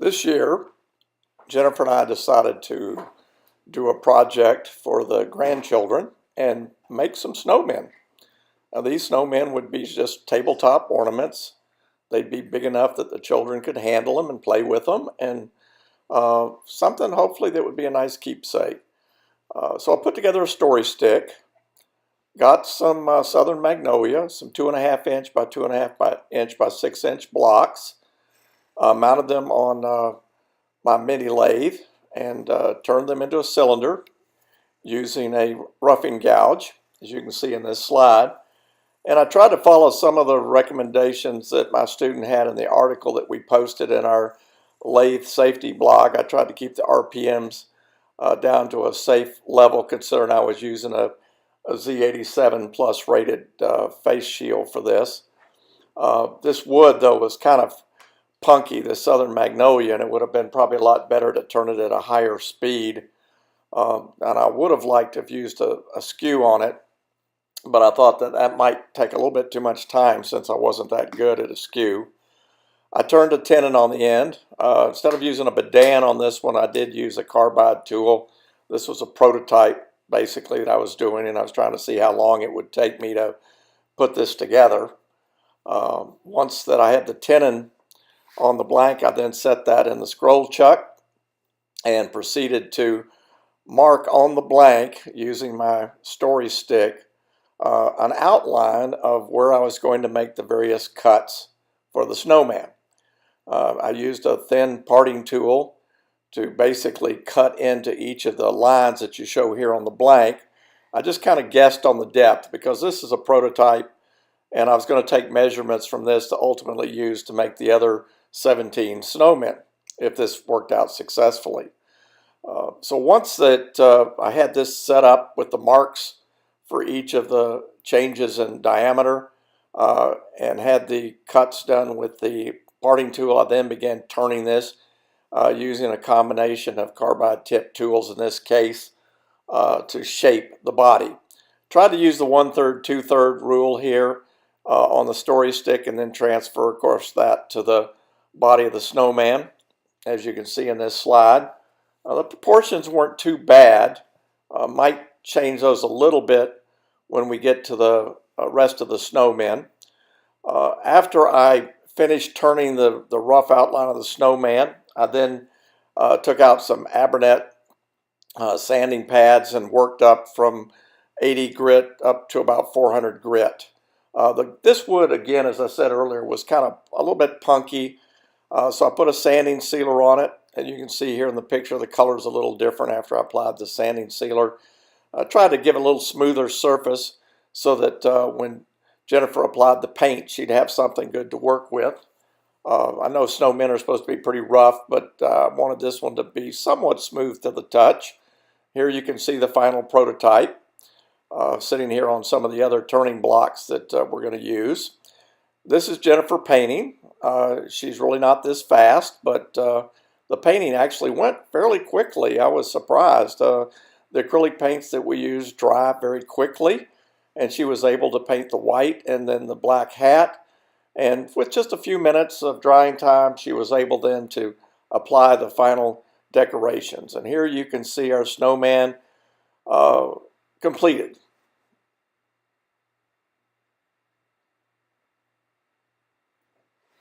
This year, Jennifer and I decided to do a project for the grandchildren and make some snowmen. Now, these snowmen would be just tabletop ornaments. They'd be big enough that the children could handle them and play with them, and something hopefully that would be a nice keepsake. So I put together a story stick, got some southern magnolia, some 2.5 inch by 2.5 inch by 6 inch blocks, mounted them on my mini lathe and turned them into a cylinder using a roughing gouge, as you can see in this slide. And I tried to follow some of the recommendations that my student had in the article that we posted in our lathe safety blog. I tried to keep the RPMs down to a safe level, considering I was using a Z87 plus rated face shield for this. This wood, though, was kind of punky, the southern magnolia, and it would have been probably a lot better to turn it at a higher speed. And I would have liked to have used a skew on it, but I thought that might take a little bit too much time since I wasn't that good at a skew. I turned a tenon on the end. Instead of using a bedan on this one, I did use a carbide tool. This was a prototype, basically, that I was doing, and I was trying to see how long it would take me to put this together. Once that I had the tenon on the blank, I then set that in the scroll chuck and proceeded to mark on the blank using my story stick an outline of where I was going to make the various cuts for the snowman. I used a thin parting tool to basically cut into each of the lines that you show here on the blank. I just kind of guessed on the depth because this is a prototype, and I was going to take measurements from this to ultimately use to make the other 17 snowmen if this worked out successfully. So once that I had this set up with the marks for each of the changes in diameter and had the cuts done with the parting tool, I then began turning this using a combination of carbide tip tools in this case to shape the body. Tried to use the 1/3, 2/3 rule here on the story stick and then transfer, of course, that to the body of the snowman, as you can see in this slide. The proportions weren't too bad. Might change those a little bit when we get to the rest of the snowmen. After I finished turning the rough outline of the snowman, I then took out some Abernet sanding pads and worked up from 80 grit up to about 400 grit. This wood, again, as I said earlier, was kind of a little bit punky. So I put a sanding sealer on it, and you can see here in the picture the color is a little different after I applied the sanding sealer. I tried to give it a little smoother surface so that when Jennifer applied the paint, she'd have something good to work with. I know snowmen are supposed to be pretty rough, but I wanted this one to be somewhat smooth to the touch. Here you can see the final prototype sitting here on some of the other turning blocks that we're going to use. This is Jennifer painting. She's really not this fast, but the painting actually went fairly quickly. I was surprised. The acrylic paints that we use dry very quickly, and she was able to paint the white and then the black hat. And with just a few minutes of drying time, she was able then to apply the final decorations. And here you can see our snowman completed.